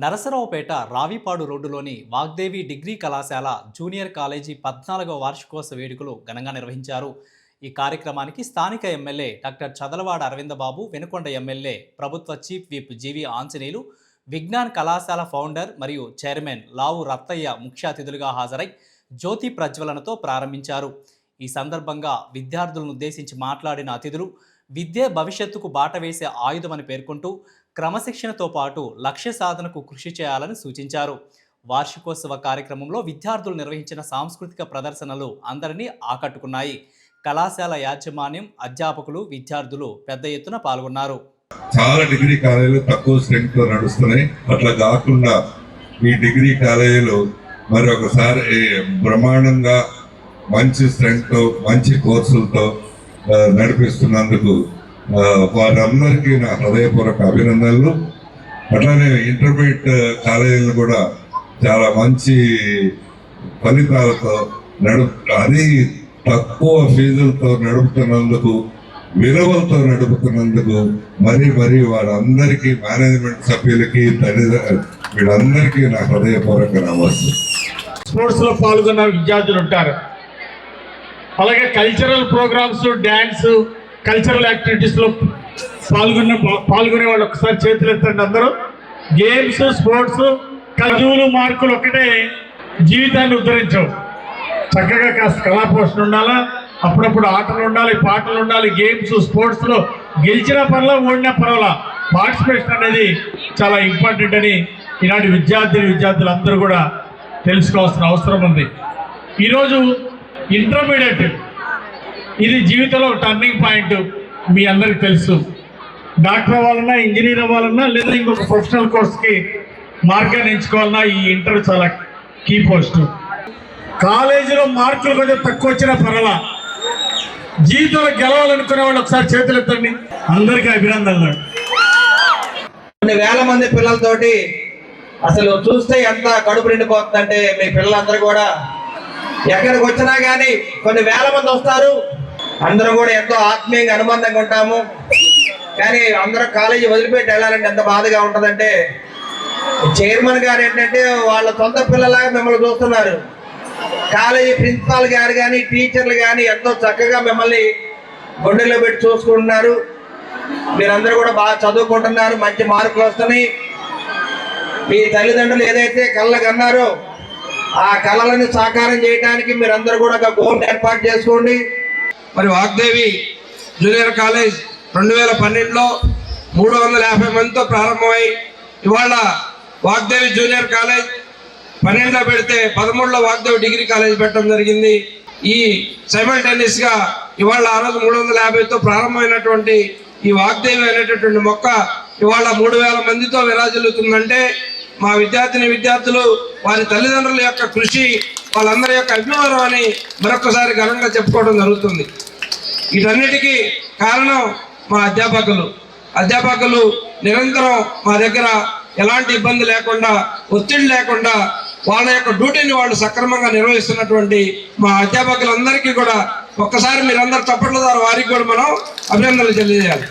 నరసరావుపేట రావిపాడు రోడ్డులోని వాగ్దేవి డిగ్రీ కళాశాల junior college 14వ వార్షికోత్సవ వేడుకలు ఘనంగా నిర్వహించారు. ఈ కార్యక్రమానికి స్థానిక MLA doctor Chadalawada Aravindbabu, Vinukonda MLA ప్రభుత్వ chief whip GV Anjaneyulu, Vignan కళాశాల ఫౌండర్ మరియు చైర్మన్ లావు రత్తయ్య ముఖ్య అతిథులుగా హాజరై జ్యోతి ప్రజ్వలనతో ప్రారంభించారు. ఈ సందర్భంగా విద్యార్థులను ఉద్దేశించి మాట్లాడిన అతిథులు విద్యే భవిష్యత్తుకు బాట వేసే ఆయుధమని పేర్కొంటూ క్రమశిక్షణతో పాటు లక్ష్య సాధనకు కృషి చేయాలని సూచించారు. వార్షికోత్సవ కార్యక్రమంలో విద్యార్థులు నిర్వహించిన సాంస్కృతిక ప్రదర్శనలు అందరినీ ఆకట్టుకున్నాయి. కళాశాల యాజమాన్యం, అధ్యాపకులు, విద్యార్థులు పెద్ద ఎత్తున పాల్గొన్నారు. చాలా డిగ్రీ కాలేజీలు తక్కువ స్ట్రెంగ్త్ తో నడుస్తున్నాయి. అట్లా కాకుండా ఈ డిగ్రీ కాలేజీలు మరి ఒకసారి బ్రహ్మాండంగా మంచి స్ట్రెంగ్త్ తో మంచి కోర్సులతో నడిపిస్తున్నందుకు వారందరికీ నా హృదయపూర్వక అభినందనలు. అట్లానే ఇంటర్మీడియట్ కాలేజీలు కూడా చాలా మంచి ఫలితాలతో అది తక్కువ ఫీజులతో నడుపుతున్నందుకు, విలువలతో నడుపుతున్నందుకు మరి వారందరికీ, మేనేజ్మెంట్ సభ్యులకి, వీళ్ళందరికీ నా హృదయపూర్వక నమస్తే. స్పోర్ట్స్ లో పాల్గొన్న విద్యార్థులు ఉంటారు. అలాగే కల్చరల్ ప్రోగ్రామ్స్, డ్యాన్స్, కల్చరల్ యాక్టివిటీస్లో పాల్గొనే వాళ్ళు ఒకసారి చేతులు ఎత్తండి అందరూ. గేమ్స్, స్పోర్ట్స్, చదువులు, మార్కులు ఒకటే జీవితాన్ని ఉద్ధరించవు. చక్కగా కాస్త కళాపోషణ ఉండాలా, అప్పుడప్పుడు ఆటలు ఉండాలి, పాటలు ఉండాలి. గేమ్స్, స్పోర్ట్స్లో గెలిచిన పర్లా, ఓడిన పర్వాలా, పార్టిసిపేషన్ అనేది చాలా ఇంపార్టెంట్ అని ఈనాటి విద్యార్థులు అందరూ కూడా తెలుసుకోవాల్సిన అవసరం ఉంది. ఈరోజు ఇంటర్మీడియట్ ఇది జీవితంలో టర్నింగ్ పాయింట్. మీ అందరికి తెలుసు, డాక్టర్ అవ్వాలన్నా, ఇంజనీర్ అవ్వాలన్నా, లేదా ఇంకొక ప్రొఫెషనల్ కోర్స్కి మార్గాన్ని ఎంచుకోవాలన్నా ఈ ఇంటర్ చాలా కీ పోస్ట్. కాలేజీలో మార్కులు కొంచెం తక్కువ వచ్చినా పర్వాలా, జీవితంలో గెలవాలనుకునే వాళ్ళు ఒకసారి చేతులు ఎత్తండి. అందరికీ అభినందనలు. కొన్ని వేల మంది పిల్లలతోటి అసలు చూస్తే ఎంత కడుపు నిండిపోతుందంటే, మీ పిల్లలందరూ కూడా ఎక్కడికి వచ్చినా కానీ కొన్ని వేల మంది వస్తారు. అందరూ కూడా ఎంతో ఆత్మీయంగా, అనుబంధంగా ఉంటాము. కానీ అందరూ కాలేజీ వదిలిపెట్టి వెళ్ళాలంటే ఎంత బాధగా ఉంటుందంటే, చైర్మన్ గారు ఏంటంటే వాళ్ళ సొంత పిల్లలాగా మిమ్మల్ని చూస్తున్నారు. కాలేజీ ప్రిన్సిపాల్ గారు కానీ, టీచర్లు కానీ ఎంతో చక్కగా మిమ్మల్ని గుండెల్లో పెట్టి చూసుకుంటున్నారు. మీరందరూ కూడా బాగా చదువుకుంటున్నారు, మంచి మార్కులు వస్తున్నాయి. మీ తల్లిదండ్రులు ఏదైతే కళ్ళకు అన్నారో ఆ కళలను సాకారం చేయడానికి మీరందరూ కూడా ఒక గోల్ ఏర్పాటు చేసుకోండి. మరి వాగ్దేవి జూనియర్ కాలేజ్ 2012లో 350 మందితో ప్రారంభమై ఇవాళ వాగ్దేవి జూనియర్ కాలేజ్ 12లో పెడితే 13లో వాగ్దేవి డిగ్రీ కాలేజ్ పెట్టడం జరిగింది. ఈ సైమల్టేనియస్గా ఇవాళ ఆ రోజు 350తో ప్రారంభమైనటువంటి ఈ వాగ్దేవి అనేటటువంటి మొక్క ఇవాళ 3000 మందితో విరాజిల్లుతుందంటే మా విద్యార్థులు, వారి తల్లిదండ్రుల యొక్క కృషి, వాళ్ళందరి యొక్క అభిమానం అని మరొకసారి ఘనంగా చెప్పుకోవడం జరుగుతుంది. వీటన్నిటికీ కారణం మా అధ్యాపకులు నిరంతరం మా దగ్గర ఎలాంటి ఇబ్బంది లేకుండా, ఒత్తిడి లేకుండా వాళ్ళ యొక్క డ్యూటీని వాళ్ళు సక్రమంగా నిర్వహిస్తున్నటువంటి మా అధ్యాపకులందరికీ కూడా ఒక్కసారి మీరందరూ చప్పట్ల ద్వారా వారికి కూడా మనం అభినందనలు తెలియజేయాలి.